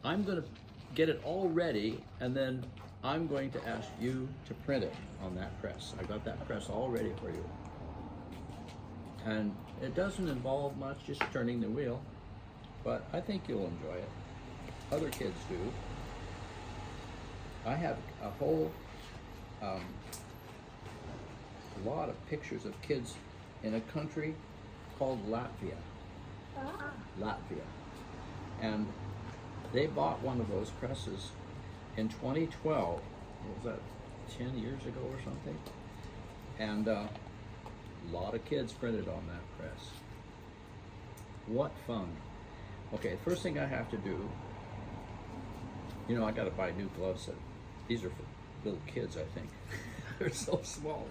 I'm going to get it all ready, and then I'm going to ask you to print it on that press. I got that press all ready for you. And it doesn't involve much, just turning the wheel, but I think you'll enjoy it. Other kids do. I have a whole lot of pictures of kids in a country called Latvia. Ah. Latvia. And they bought one of those presses in 2012. What was that, 10 years ago or something? And a lot of kids printed on that press. What fun. Okay, first thing I have to do, you know, I gotta buy new gloves. These are for little kids, I think. They're so small.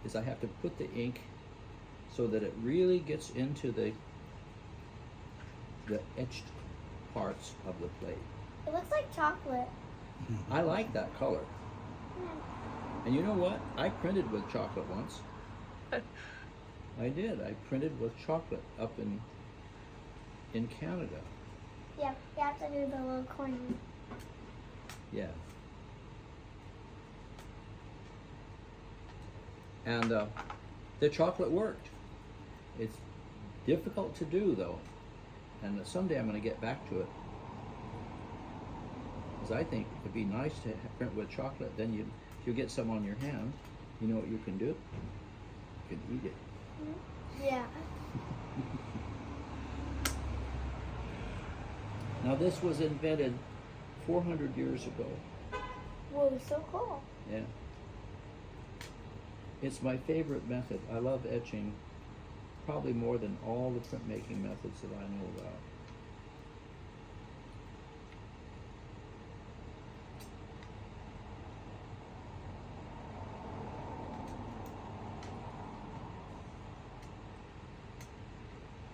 Is I have to put the ink so that it really gets into the etched parts of the plate. It looks like chocolate. I like that color. And you know what? I printed with chocolate once. I did. I printed with chocolate up in Canada. Yeah, you have to do the little coin. Yeah. And the chocolate worked. It's difficult to do though. And someday I'm going to get back to it. Because I think it'd be nice to print with chocolate. Then if you get some on your hand, you know what you can do? You can eat it. Yeah. Now this was invented 400 years ago. Whoa, so cool. Yeah. It's my favorite method. I love etching probably more than all the printmaking methods that I know about.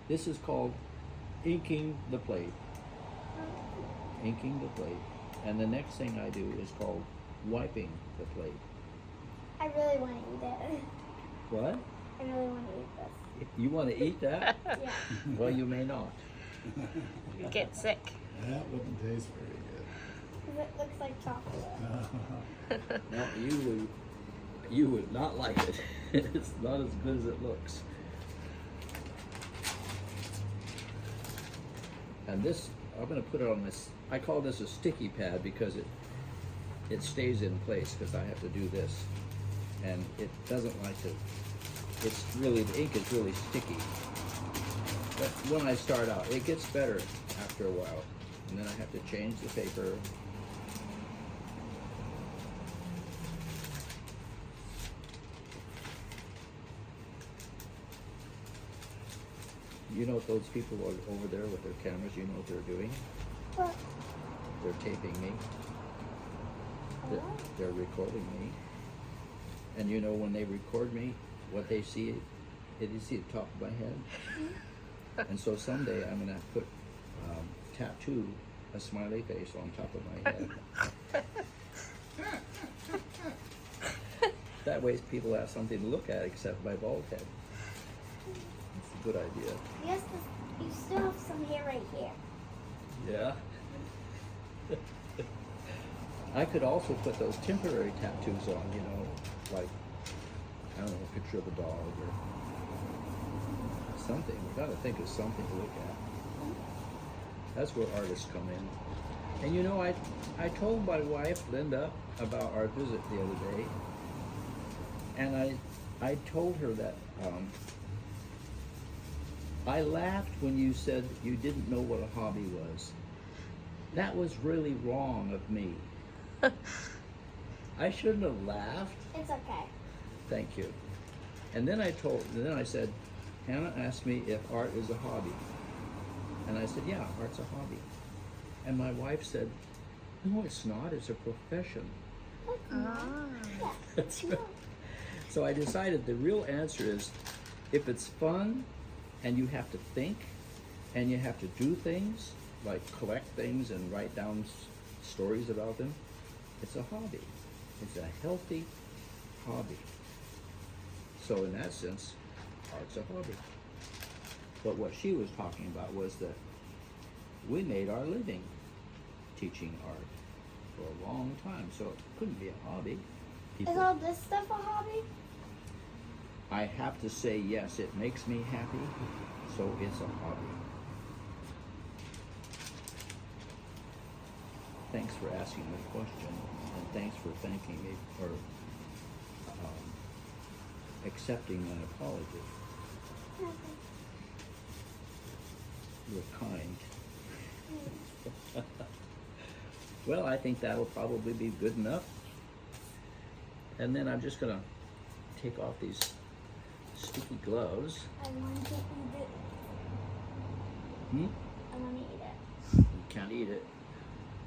This is called inking the plate. Inking the plate. And the next thing I do is called wiping the plate. I really want to eat it. What? I really want to eat this. You want to eat that? Yeah. Well, you may not. You get sick. That wouldn't taste very good. Because it looks like chocolate. No, you would not like it. It's not as good as it looks. And this, I'm going to put it on this, I call this a sticky pad because it stays in place because I have to do this. And it doesn't like to, it's really, the ink is really sticky. But when I start out, it gets better after a while. And then I have to change the paper. You know what those people are over there with their cameras, you know what they're doing? What? They're taping me. They're recording me. And you know when they record me, what they see, they see the top of my head. And so someday I'm gonna put tattoo a smiley face on top of my head. That way people have something to look at except my bald head. It's a good idea. Yes, you still have some hair right here. Yeah. I could also put those temporary tattoos on, you know, like, I don't know, a picture of a dog or something. We gotta think of something to look at. That's where artists come in. And you know, I told my wife, Linda, about our visit the other day. And I told her that I laughed when you said you didn't know what a hobby was. That was really wrong of me. I shouldn't have laughed. It's okay. Thank you. And then I said, Hannah asked me if art is a hobby. And I said, yeah, art's a hobby. And my wife said, no, it's not, it's a profession. That's right. So I decided the real answer is, if it's fun and you have to think and you have to do things, like collect things and write down stories about them, it's a hobby. It's a healthy hobby. So in that sense, art's a hobby. But what she was talking about was that we made our living teaching art for a long time, so it couldn't be a hobby. Is all this stuff a hobby? I have to say yes, it makes me happy, so it's a hobby. Thanks for asking the question, and thanks for thanking me for accepting my apology. Okay. You're kind. Well, I think that'll probably be good enough. And then I'm just gonna take off these sticky gloves. I want to eat it. Hmm? I want to eat it. You can't eat it.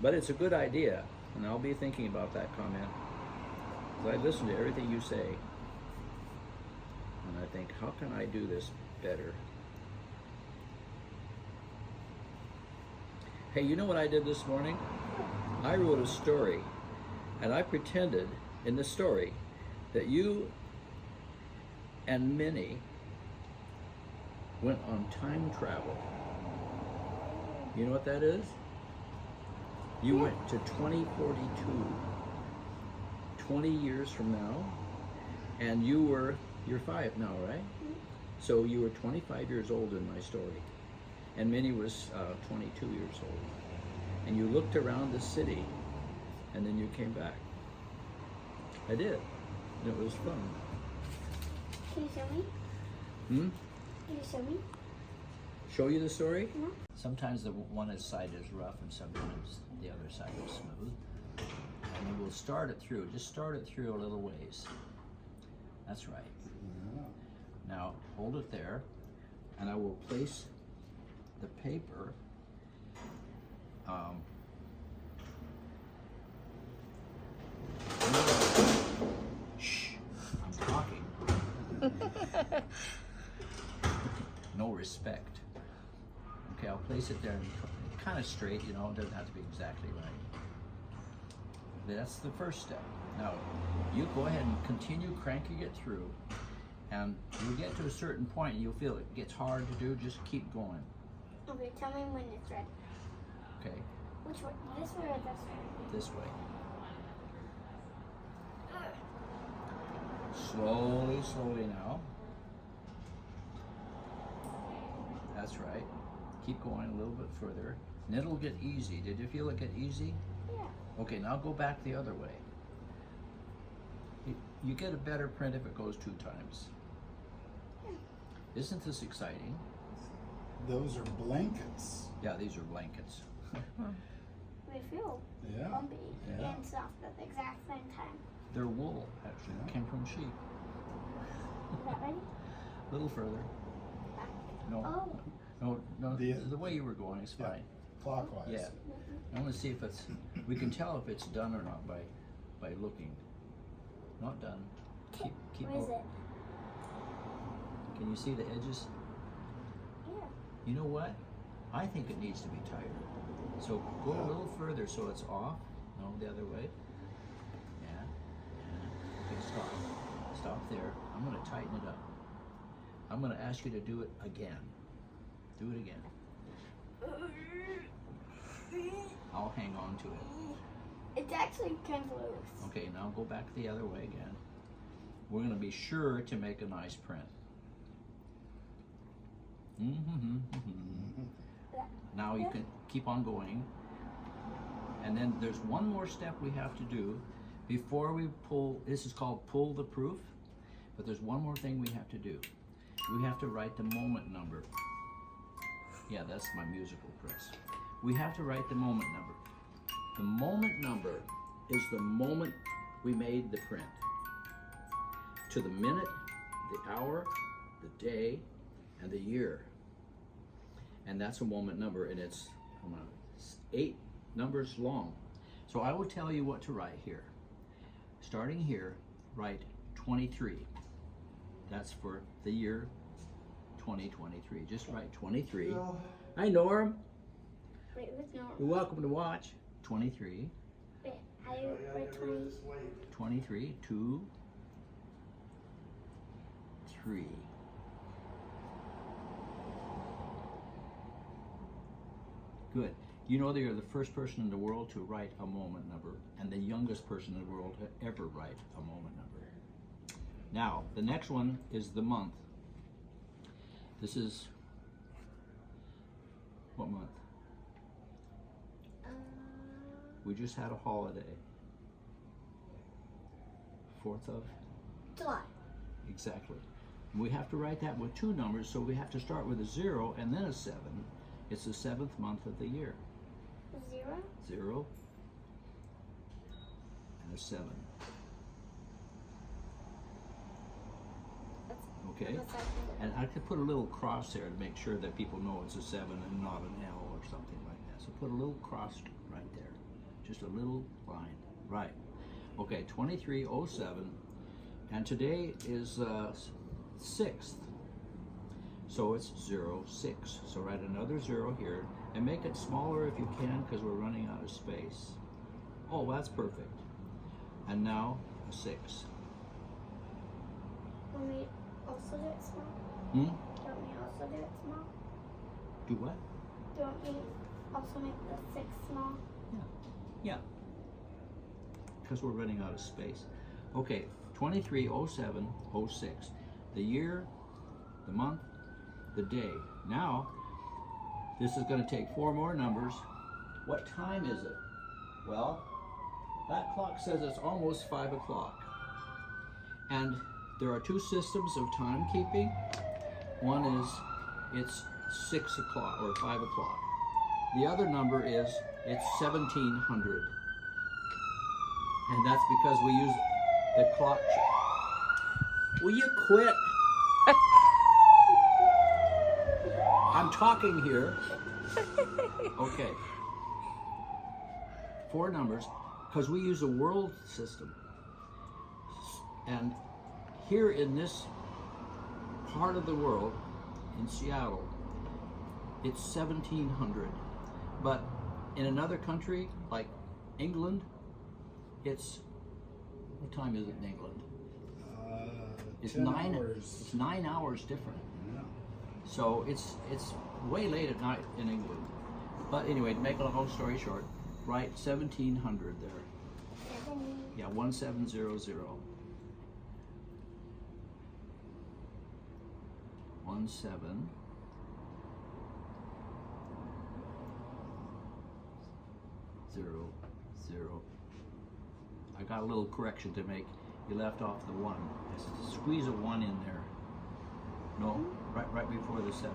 But it's a good idea, and I'll be thinking about that comment. 'Cause I listen to everything you say, and I think, how can I do this better? Hey, you know what I did this morning? I wrote a story, and I pretended in the story that you and Minnie went on time travel. You know what that is? You went to 2042, 20 years from now, and you're 5 now, right? So you were 25 years old in my story, and Minnie was 22 years old. And you looked around the city, and then you came back. I did, and it was fun. Can you show me? Hmm? Can you show me? Show you the story? No. Sometimes the one side is rough and sometimes the other side is smooth. And then we'll start it through. Just start it through a little ways. That's right. Yeah. Now hold it there, and I will place the paper shh, I'm talking. No respect. Okay, I'll place it there kind of straight, you know, it doesn't have to be exactly right. That's the first step. Now, you go ahead and continue cranking it through, and you'll get to a certain point and you'll feel it gets hard to do, just keep going. Okay, tell me when it's ready. Okay, Which way? This way or this way? this way. Slowly, slowly now. That's right. Keep going a little bit further. And it'll get easy. Did you feel it get easy? Yeah. Okay, now go back the other way. You get a better print if it goes 2 times. Isn't this exciting? Those are blankets. Yeah, these are blankets. They feel Yeah. bumpy Yeah. and soft at the exact same time. They're wool, actually. Yeah. Came from sheep. Is that ready? A little further. Back. No, Oh. no, The- the way you were going is Yeah. fine. Clockwise. Yeah. I want to see if it's, we can tell if it's done or not by looking. Not done. Keep Where is going. it? Can you see the edges? Yeah. You know what? I think it needs to be tighter. So go a little further so it's off. No, the other way. Yeah. Okay, stop. Stop there. I'm going to tighten it up. I'm going to ask you to do it again. Do it again. I'll hang on to it. It's actually kind of loose. Okay, now go back the other way again. We're going to be sure to make a nice print. Now you can keep on going. And then there's one more step we have to do before we pull. This is called pull the proof. But there's one more thing we have to do. We have to write the moment number. Yeah, that's my musical press. We have to write the moment number. The moment number is the moment we made the print. To the minute, the hour, the day, and the year. And that's a moment number, and it's 8 numbers long. So I will tell you what to write here. Starting here, write 23. That's for the year 2023. Just write 23. Hi, Norm. Wait, what's Norm? You're welcome to watch. 23. Wait, how do you write 20? 23, 2, 3. Good. You know that you're the first person in the world to write a moment number and the youngest person in the world to ever write a moment number. Now, the next one is the month. This is what month? We just had a holiday. 4th of? July. Exactly. We have to write that with two numbers, so we have to start with a 0 and then a 7. It's the 7th month of the year. 0. 0 and a 7. Okay? And I could put a little cross there to make sure that people know it's a 7 and not an L or something like that. So put a little cross right there. Just a little line. Right. Okay, 2307. And today is 6th. So it's 06. So write another 0 here and make it smaller if you can because we're running out of space. Oh, that's perfect. And now a 6. Can we also do it small? Don't we also do it small? Do what? Don't we also make the 6 small? Yeah. Because we're running out of space. Okay, 230706. The year, the month, the day. Now, this is going to take 4 more numbers. What time is it? Well, that clock says it's almost 5 o'clock. And there are 2 systems of timekeeping. One is it's 6 o'clock or 5 o'clock. The other number is it's 1700. And that's because we use the clock. Will you quit? I'm talking here. Okay. 4 numbers, because we use a world system. And here in this part of the world, in Seattle, it's 1700. But in another country, like England, it's, what time is it in England? It's 10 9 hours. It's 9 hours different. Yeah. So it's way late at night in England. But anyway, to make a long story short, write 1700 there. 7. Yeah, 1700. 1700. I got a little correction to make. You left off the 1. Squeeze a 1 in there. No, right before the 7.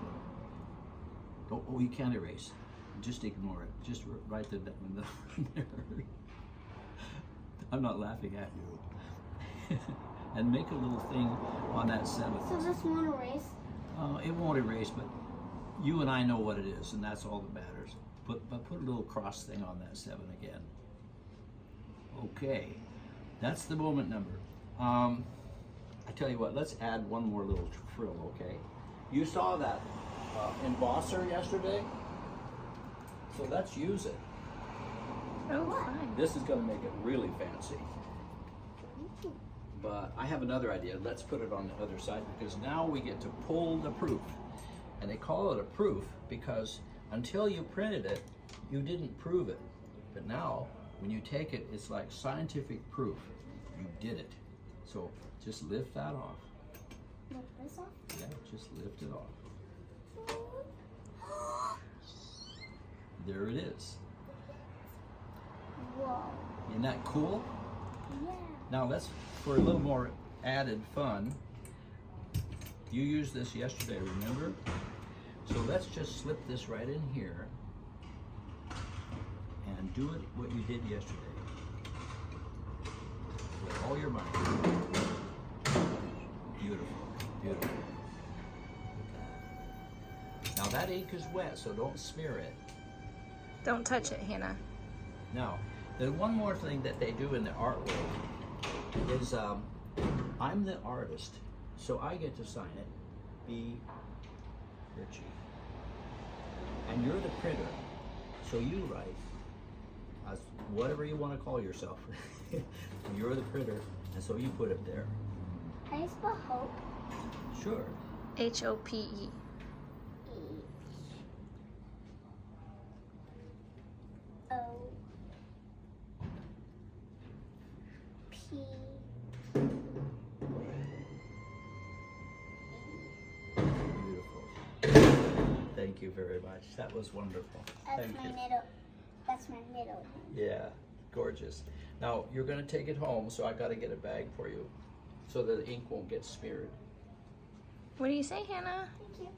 Oh, you can't erase. Just ignore it. Just write the number in there. I'm not laughing at you. And make a little thing on that 7. So this won't erase? It won't erase, but you and I know what it is, and that's all that matters. But put a little cross thing on that 7 again. Okay, that's the moment number. I tell you what, let's add one more little frill, okay? You saw that embosser yesterday, so let's use it. Oh, fine. This is going to make it really fancy. But I have another idea. Let's put it on the other side because now we get to pull the proof. And they call it a proof because until you printed it, you didn't prove it. But now, when you take it, it's like scientific proof. You did it. So just lift that off. Lift this off? Yeah, just lift it off. There it is. Whoa. Isn't that cool? Yeah. Now let's, for a little more added fun, you used this yesterday, remember? So let's just slip this right in here and do it what you did yesterday. With all your might. Beautiful, beautiful. Now that ink is wet, so don't smear it. Don't touch it, Hannah. Now, there's one more thing that they do in the art world is I'm the artist, so I get to sign it, B. Ritchie. And you're the printer, so you write as whatever you want to call yourself. You're the printer, and so you put it there. Can I spell hope? Sure. H-O-P-E. you very much. That was wonderful. That's Thank my you. middle. That's my middle. Yeah, gorgeous. Now, you're going to take it home, so I got to get a bag for you so that the ink won't get smeared. What do you say, Hannah? Thank you.